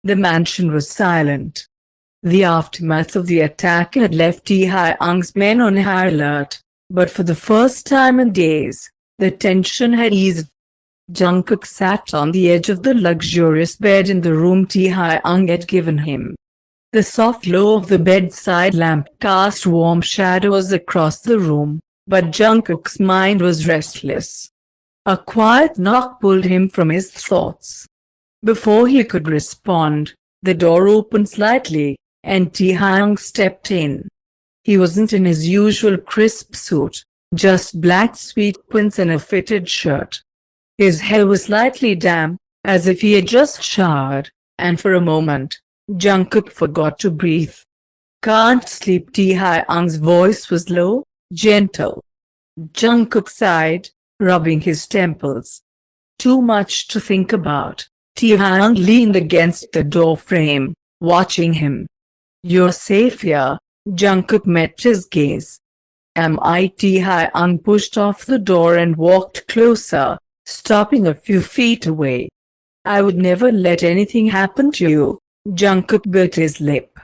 The mansion was silent. The aftermath of the attack had left Taehyung's men on high alert, but for the first time in days, the tension had eased. Jungkook sat on the edge of the luxurious bed in the room Taehyung had given him. The soft glow of the bedside lamp cast warm shadows across the room, but Jungkook's mind was restless. A quiet knock pulled him from his thoughts. Before he could respond, the door opened slightly, and Taehyung stepped in. He wasn't in his usual crisp suit, just black sequins and a fitted shirt. His hair was slightly damp, as if he had just showered, and for a moment, Jungkook forgot to breathe. "Can't sleep." Taehyung's voice was low, gentle. Jungkook sighed, rubbing his temples. Too much to think about. Taehyung leaned against the door frame, watching him. "You're safe here." Jungkook met his gaze. "Am I?" Taehyung pushed off the door and walked closer, stopping a few feet away. "I would never let anything happen to you." Jungkook bit his lip.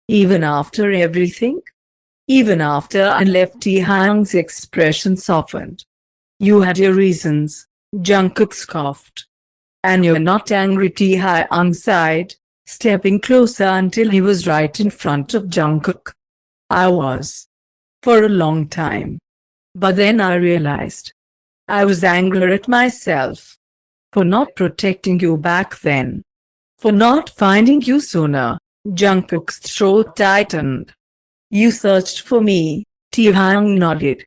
"Even after everything?" "Even after I left." Taehyung's expression softened. "You had your reasons." Jungkook scoffed. "And you're not angry?" Taehyung sighed, stepping closer until he was right in front of Jungkook. "I was. For a long time. But then I realized. I was angry at myself. For not protecting you back then. For not finding you sooner." Jungkook's throat tightened. "You searched for me." Taehyung nodded.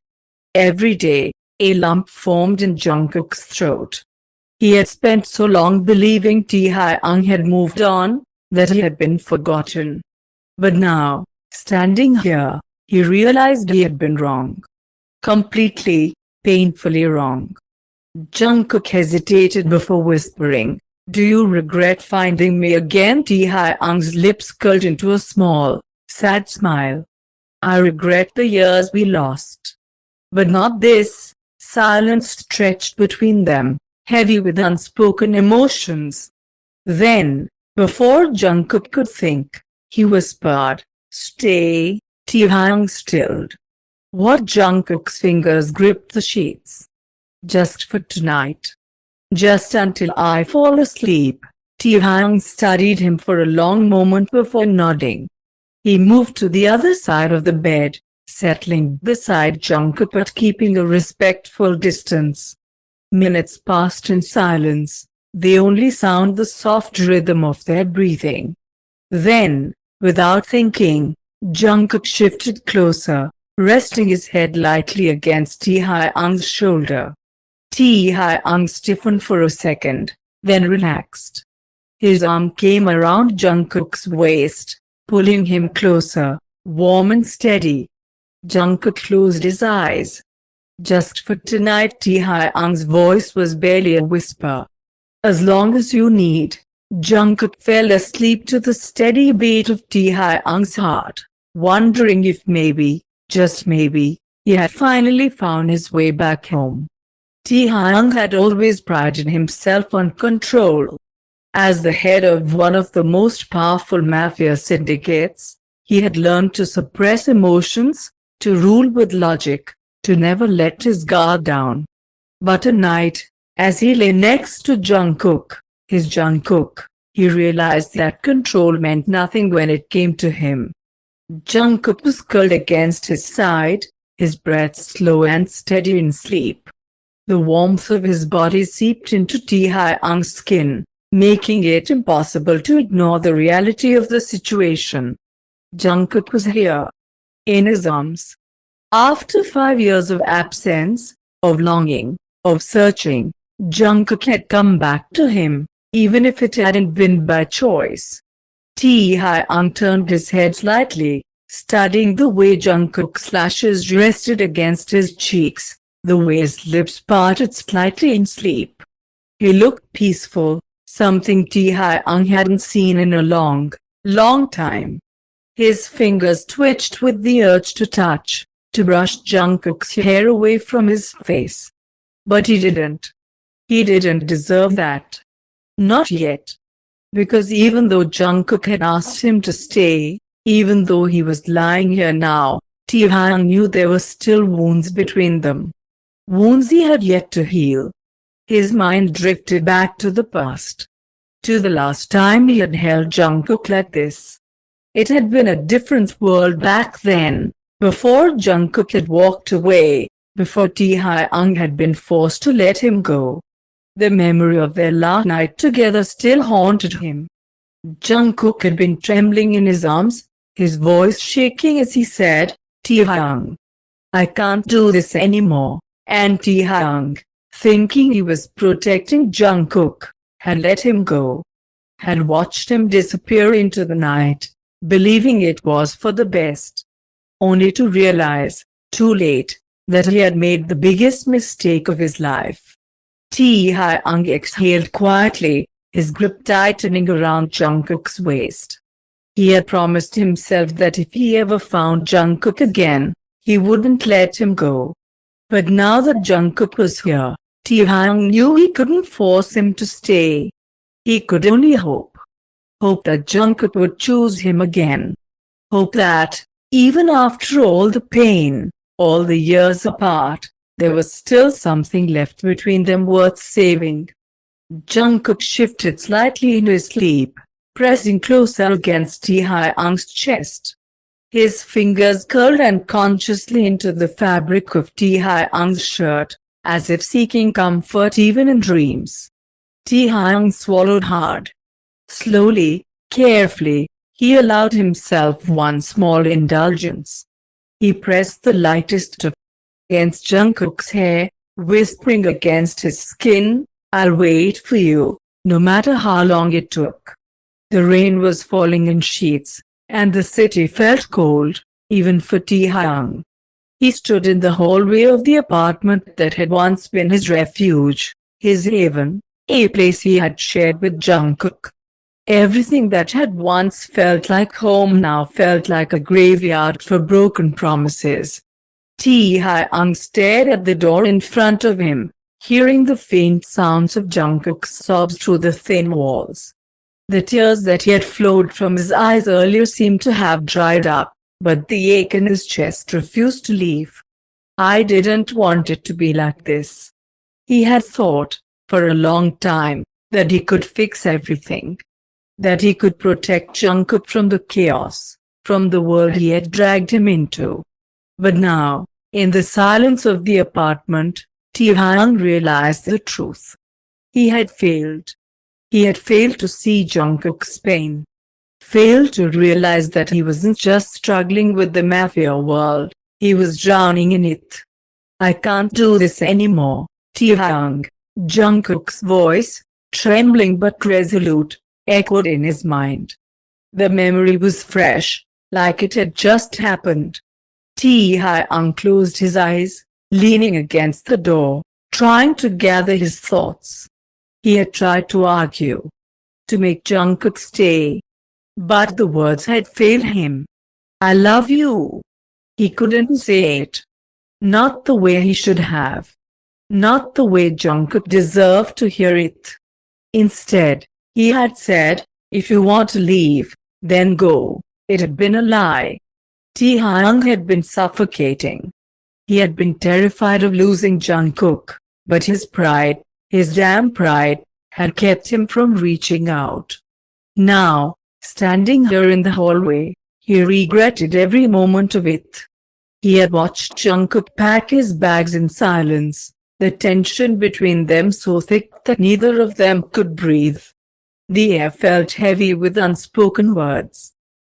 Every day, a lump formed in Jungkook's throat. He had spent so long believing Taehyung had moved on, that he had been forgotten. But now, standing here, he realized he had been wrong. Completely, painfully wrong. Jungkook hesitated before whispering, "Do you regret finding me again?" Taehyung's lips curled into a small, sad smile. "I regret the years we lost. But not this." Silence stretched between them, heavy with unspoken emotions. Then, before Jungkook could think, he whispered, "Stay." Taehyung stilled. What? Jungkook's fingers gripped the sheets. "Just for tonight. Just until I fall asleep." Taehyung studied him for a long moment before nodding. He moved to the other side of the bed, settling beside Jungkook but keeping a respectful distance. Minutes passed in silence, the only sound the soft rhythm of their breathing. Then, without thinking, Jungkook shifted closer, resting his head lightly against Taehyung's shoulder. Taehyung stiffened for a second, then relaxed. His arm came around Jungkook's waist, pulling him closer, warm and steady. Jungkook closed his eyes. "Just for tonight." Taehyung's voice was barely a whisper. "As long as you need." Jungkook fell asleep to the steady beat of Taehyung's heart, wondering if maybe, just maybe, he had finally found his way back home. Taehyung had always prided himself on control. As the head of one of the most powerful mafia syndicates, he had learned to suppress emotions, to rule with logic, to never let his guard down. But tonight, as he lay next to Jungkook, his Jungkook, he realized that control meant nothing when it came to him. Jungkook was curled against his side, his breath slow and steady in sleep. The warmth of his body seeped into Taehyung's skin, making it impossible to ignore the reality of the situation. Jungkook was here. In his arms. After 5 years of absence, of longing, of searching, Jungkook had come back to him, even if it hadn't been by choice. Taehyung turned his head slightly, studying the way Jungkook's lashes rested against his cheeks, the way his lips parted slightly in sleep. He looked peaceful, something Taehyung hadn't seen in a long, long time. His fingers twitched with the urge to touch, to brush Jungkook's hair away from his face. But he didn't. He didn't deserve that. Not yet. Because even though Jungkook had asked him to stay, even though he was lying here now, Taehyung knew there were still wounds between them. Wounds he had yet to heal. His mind drifted back to the past. To the last time he had held Jungkook like this. It had been a different world back then, before Jungkook had walked away, before Taehyung had been forced to let him go. The memory of their last night together still haunted him. Jungkook had been trembling in his arms, his voice shaking as he said, "Taehyung, I can't do this anymore." And Taehyung, thinking he was protecting Jungkook, had let him go. Had watched him disappear into the night, believing it was for the best. Only to realize, too late, that he had made the biggest mistake of his life. Taehyung exhaled quietly, his grip tightening around Jungkook's waist. He had promised himself that if he ever found Jungkook again, he wouldn't let him go. But now that Jungkook was here, Taehyung knew he couldn't force him to stay. He could only hope. Hope that Jungkook would choose him again. Hope that, even after all the pain, all the years apart, there was still something left between them worth saving. Jungkook shifted slightly in his sleep, pressing closer against Taehyung's chest. His fingers curled unconsciously into the fabric of Taehyung's shirt, as if seeking comfort even in dreams. Taehyung swallowed hard. Slowly, carefully, he allowed himself one small indulgence. He pressed the lightest of against Jungkook's hair, whispering against his skin, "I'll wait for you, no matter how long it took." The rain was falling in sheets, and the city felt cold, even for Taehyung. He stood in the hallway of the apartment that had once been his refuge, his haven, a place he had shared with Jungkook. Everything that had once felt like home now felt like a graveyard for broken promises. Taehyung stared at the door in front of him, hearing the faint sounds of Jungkook's sobs through the thin walls. The tears that had flowed from his eyes earlier seemed to have dried up, but the ache in his chest refused to leave. "I didn't want it to be like this." He had thought, for a long time, that he could fix everything. That he could protect Jungkook from the chaos, from the world he had dragged him into. But now, in the silence of the apartment, Taehyung realized the truth. He had failed. He had failed to see Jungkook's pain. Failed to realize that he wasn't just struggling with the mafia world, he was drowning in it. "I can't do this anymore, Taehyung." Jungkook's voice, trembling but resolute, echoed in his mind. The memory was fresh, like it had just happened. Taehyung closed his eyes, leaning against the door, trying to gather his thoughts. He had tried to argue, to make Jungkook stay. But the words had failed him. "I love you." He couldn't say it. Not the way he should have. Not the way Jungkook deserved to hear it. Instead, he had said, "If you want to leave, then go." It had been a lie. Taehyung had been suffocating. He had been terrified of losing Jungkook, but his pride, his damn pride, had kept him from reaching out. Now, standing here in the hallway, he regretted every moment of it. He had watched Jungkook pack his bags in silence, the tension between them so thick that neither of them could breathe. The air felt heavy with unspoken words.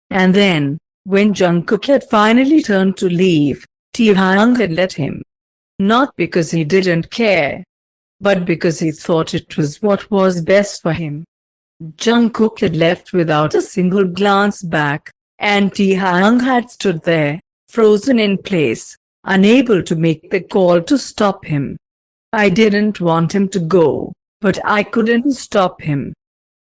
And then, when Jungkook had finally turned to leave, Taehyung had let him. Not because he didn't care, but because he thought it was what was best for him. Jungkook had left without a single glance back, and Taehyung had stood there, frozen in place, unable to make the call to stop him. I didn't want him to go, but I couldn't stop him.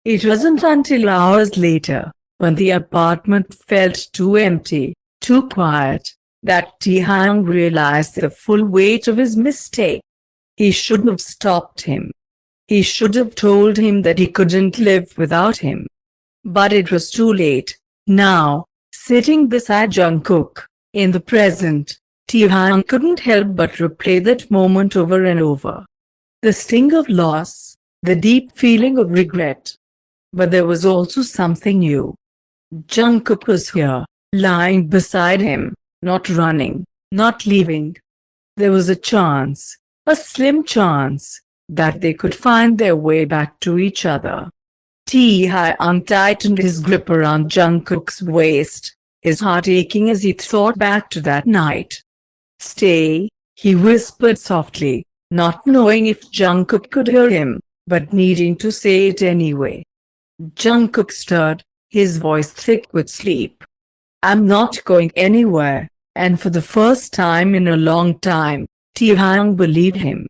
It wasn't until hours later, when the apartment felt too empty, too quiet, that Taehyung realized the full weight of his mistake. He should have stopped him. He should have told him that he couldn't live without him. But it was too late. Now, sitting beside Jungkook, in the present, Taehyung couldn't help but replay that moment over and over. The sting of loss, the deep feeling of regret. But there was also something new. Jungkook was here, lying beside him, not running, not leaving. There was a chance, a slim chance, that they could find their way back to each other. Taehyung tightened his grip around Jungkook's waist, his heart aching as he thought back to that night. "Stay," he whispered softly, not knowing if Jungkook could hear him, but needing to say it anyway. Jungkook stirred, his voice thick with sleep. "I'm not going anywhere," and for the first time in a long time, Taehyung believed him.